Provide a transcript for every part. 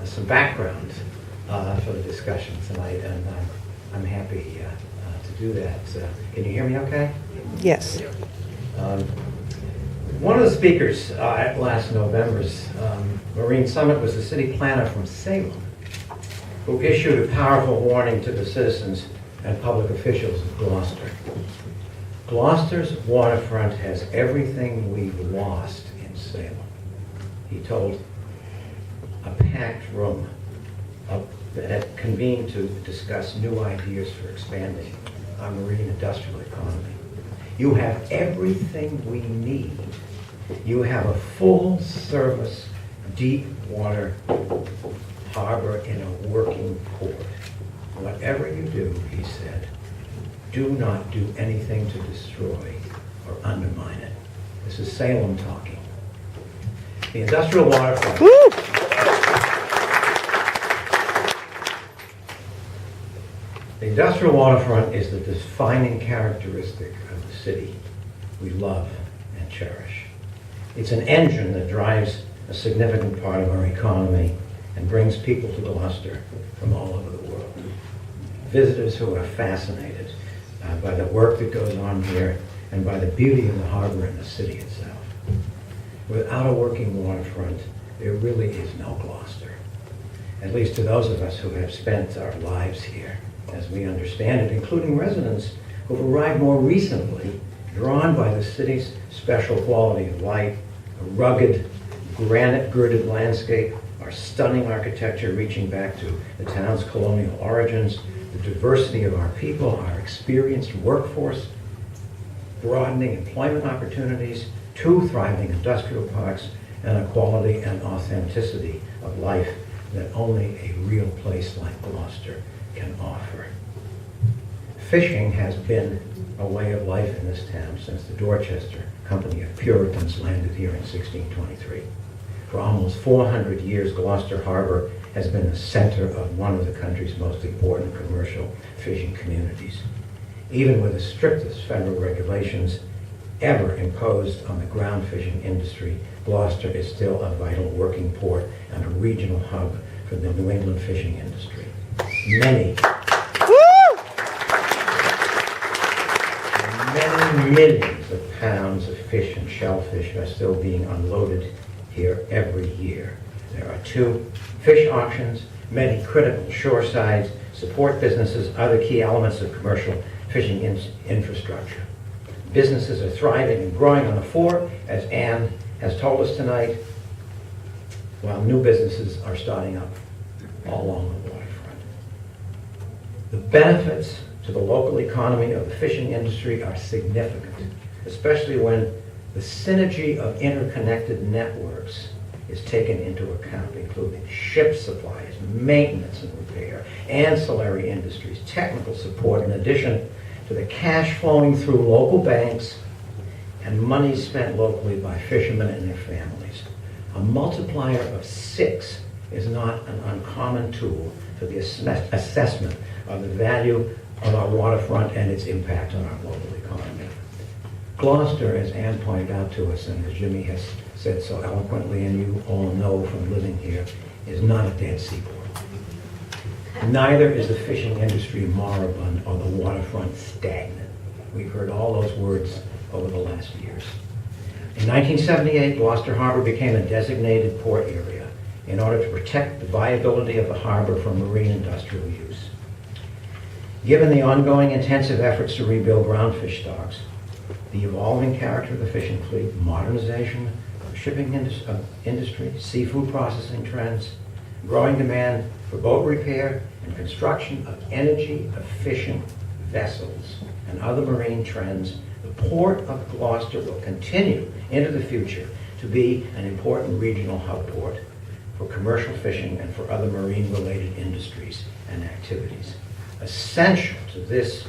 Some background for the discussion tonight, and I'm happy to do that. Can you hear me okay? Yes. One of the speakers at last November's Marine Summit was the city planner from Salem, who issued a powerful warning to the citizens and public officials of Gloucester. Gloucester's waterfront has everything we've lost in Salem. He told a packed room that had convened to discuss new ideas for expanding our marine industrial economy. You have everything we need. You have a full-service, deep-water harbor in a working port. Whatever you do, he said, do not do anything to destroy or undermine it. This is Salem talking. The industrial waterfront. Woo! The industrial waterfront is the defining characteristic of the city we love and cherish. It's an engine that drives a significant part of our economy and brings people to Gloucester from all over the world. Visitors who are fascinated by the work that goes on here and by the beauty of the harbor and the city itself. Without a working waterfront, there really is no Gloucester. At least to those of us who have spent our lives here, as we understand it, including residents who've arrived more recently, drawn by the city's special quality of life, a rugged, granite-girded landscape, our stunning architecture reaching back to the town's colonial origins, the diversity of our people, our experienced workforce, broadening employment opportunities, 2 thriving industrial parks, and a quality and authenticity of life that only a real place like Gloucester can offer. Fishing has been a way of life in this town since the Dorchester Company of Puritans landed here in 1623. For almost 400 years, Gloucester Harbor has been the center of one of the country's most important commercial fishing communities. Even with the strictest federal regulations ever imposed on the ground fishing industry, Gloucester is still a vital working port and a regional hub for the New England fishing industry. Many millions of pounds of fish and shellfish are still being unloaded here every year. There are 2 fish auctions, many critical shoresides, support businesses, other key elements of commercial fishing infrastructure. Businesses are thriving and growing on the fort, as Ann has told us tonight, while new businesses are starting up all along the waterfront. The benefits to the local economy of the fishing industry are significant, especially when the synergy of interconnected networks is taken into account, including ship supplies, maintenance and repair, ancillary industries, technical support, in addition to the cash flowing through local banks and money spent locally by fishermen and their families. A multiplier of 6 is not an uncommon tool for the assessment of the value of our waterfront and its impact on our local economy. Gloucester, as Ann pointed out to us, and as Jimmy has said so eloquently, and you all know from living here, is not a dead seaport. Neither is the fishing industry moribund or the waterfront stagnant. We've heard all those words over the last years. In 1978, Gloucester Harbor became a designated port area in order to protect the viability of the harbor for marine industrial use. Given the ongoing intensive efforts to rebuild groundfish stocks, the evolving character of the fishing fleet, modernization of the shipping industry, seafood processing trends, growing demand for boat repair and construction of energy-efficient vessels, and other marine trends, the Port of Gloucester will continue into the future to be an important regional hub port for commercial fishing and for other marine-related industries and activities. Essential to this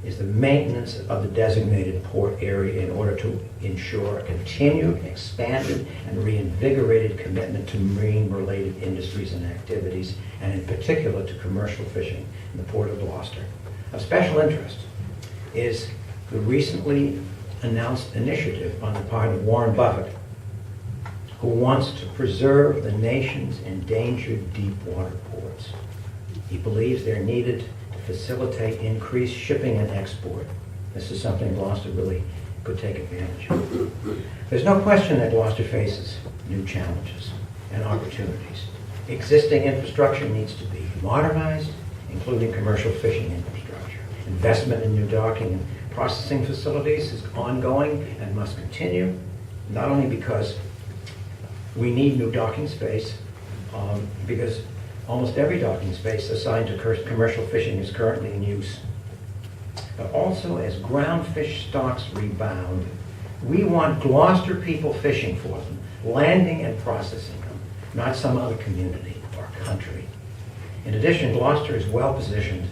is the maintenance of the designated port area in order to ensure a continued, expanded, and reinvigorated commitment to marine-related industries and activities, and in particular to commercial fishing in the Port of Gloucester. Of special interest is the recently announced initiative on the part of Warren Buffett, who wants to preserve the nation's endangered deep water ports. He believes they're needed to facilitate increased shipping and export. This is something Gloucester really could take advantage of. There's no question that Gloucester faces new challenges and opportunities. Existing infrastructure needs to be modernized, including commercial fishing infrastructure. Investment in new docking and processing facilities is ongoing and must continue, not only because we need new docking space, because almost every docking space assigned to commercial fishing is currently in use, but also as ground fish stocks rebound. We want Gloucester people fishing for them, landing and processing them, not some other community or country. In addition, Gloucester is well positioned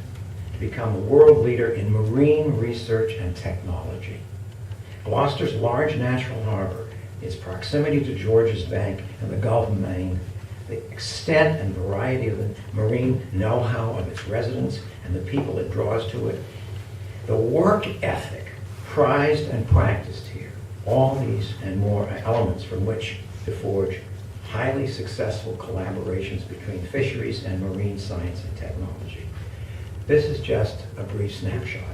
to become a world leader in marine research and technology. Gloucester's large natural harbor, its proximity to Georges Bank and the Gulf of Maine, the extent and variety of the marine know-how of its residents and the people it draws to it, the work ethic prized and practiced here, all these and more are elements from which to forge highly successful collaborations between fisheries and marine science and technology. This is just a brief snapshot,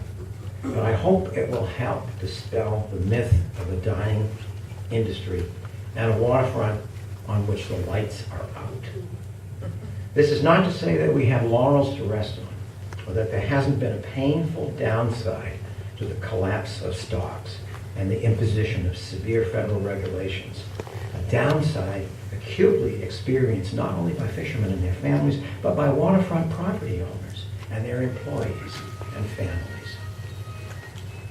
but I hope it will help dispel the myth of a dying industry and a waterfront on which the lights are out. This is not to say that we have laurels to rest on, or that there hasn't been a painful downside to the collapse of stocks and the imposition of severe federal regulations. A downside acutely experienced not only by fishermen and their families, but by waterfront property owners and their employees and families.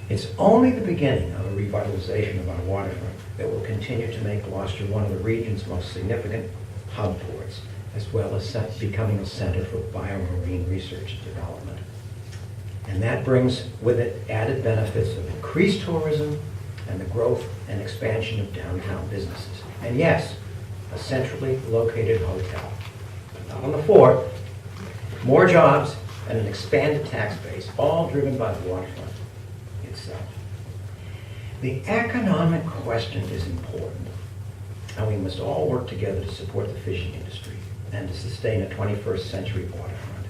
It's only the beginning of a revitalization of our waterfront that will continue to make Gloucester one of the region's most significant hub ports, as well as becoming a center for biomarine research and development. And that brings with it added benefits of increased tourism and the growth and expansion of downtown businesses. And yes, a centrally located hotel, but not on the fort, more jobs and an expanded tax base, all driven by the waterfront itself. The economic question is important, and we must all work together to support the fishing industry and to sustain a 21st century waterfront.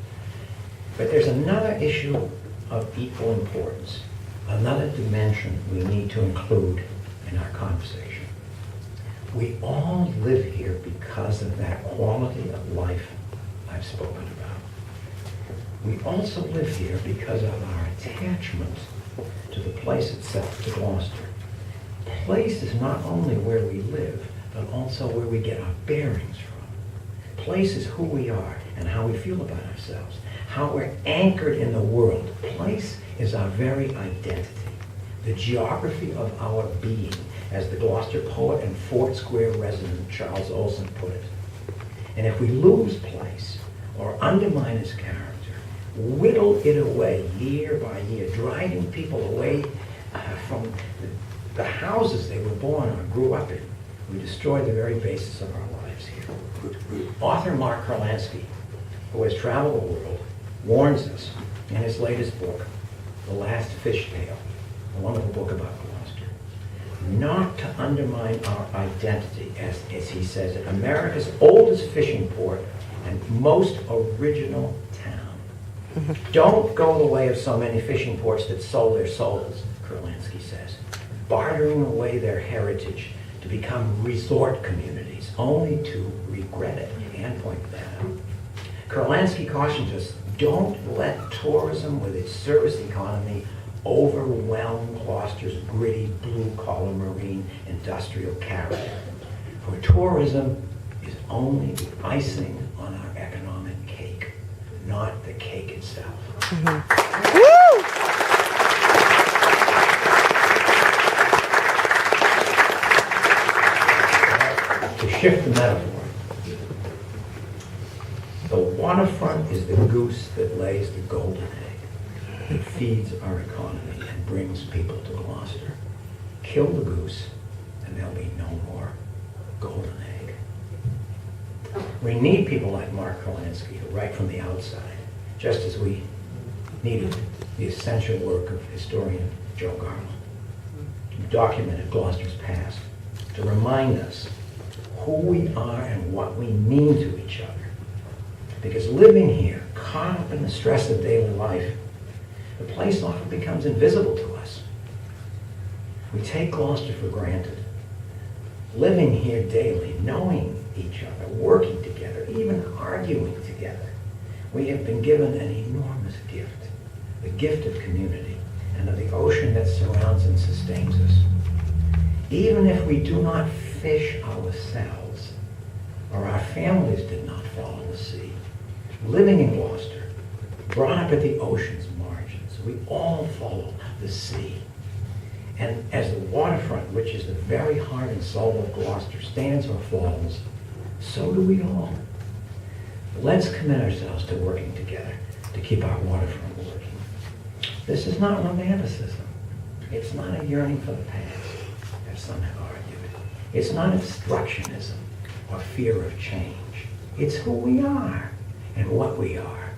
But there's another issue of equal importance, another dimension we need to include in our conversation. We all live here because of that quality of life I've spoken about. We also live here because of our attachment to the place itself, to Gloucester. Place is not only where we live, but also where we get our bearings from. Place is who we are and how we feel about ourselves, how we're anchored in the world. Place is our very identity, the geography of our being, as the Gloucester poet and Fort Square resident Charles Olson put it. And if we lose place or undermine its character, whittle it away year by year, driving people away from the houses they were born or grew up in, we destroy the very basis of our lives here. Author Mark Kurlansky, who has traveled the world, warns us in his latest book, The Last Fish Tale, a wonderful book about Gloucester, not to undermine our identity, as he says it, America's oldest fishing port and most original town. Don't go the way of so many fishing ports that sold their souls, Kurlansky says, bartering away their heritage to become resort communities, only to regret it. And point that out. Kurlansky cautions us, don't let tourism with its service economy overwhelm Gloucester's gritty blue-collar marine industrial character. For tourism is only the icing on our economic cake, not the cake itself. To shift the metaphor, the waterfront is the goose that lays the golden egg, that feeds our economy and brings people to Gloucester. Kill the goose, and there'll be no more golden egg. We need people like Mark Kurlansky to write from the outside, just as we needed the essential work of historian Joe Garlow, who documented Gloucester's past, to remind us who we are and what we mean to each other. Because living here, caught up in the stress of daily life, the place often becomes invisible to us. We take Gloucester for granted. Living here daily, knowing each other, working together, even arguing together, we have been given an enormous gift, the gift of community and of the ocean that surrounds and sustains us. Even if we do not fish ourselves, or our families did not follow the sea, living in Gloucester, brought up at the ocean's margins, we all follow the sea. And as the waterfront, which is the very heart and soul of Gloucester, stands or falls, so do we all. Let's commit ourselves to working together to keep our waterfront working. This is not romanticism. It's not a yearning for the past, as some have argued. It's not obstructionism or fear of change. It's who we are and what we are.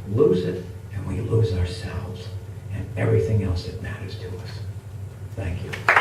Lose it, and we lose ourselves and everything else that matters to us. Thank you.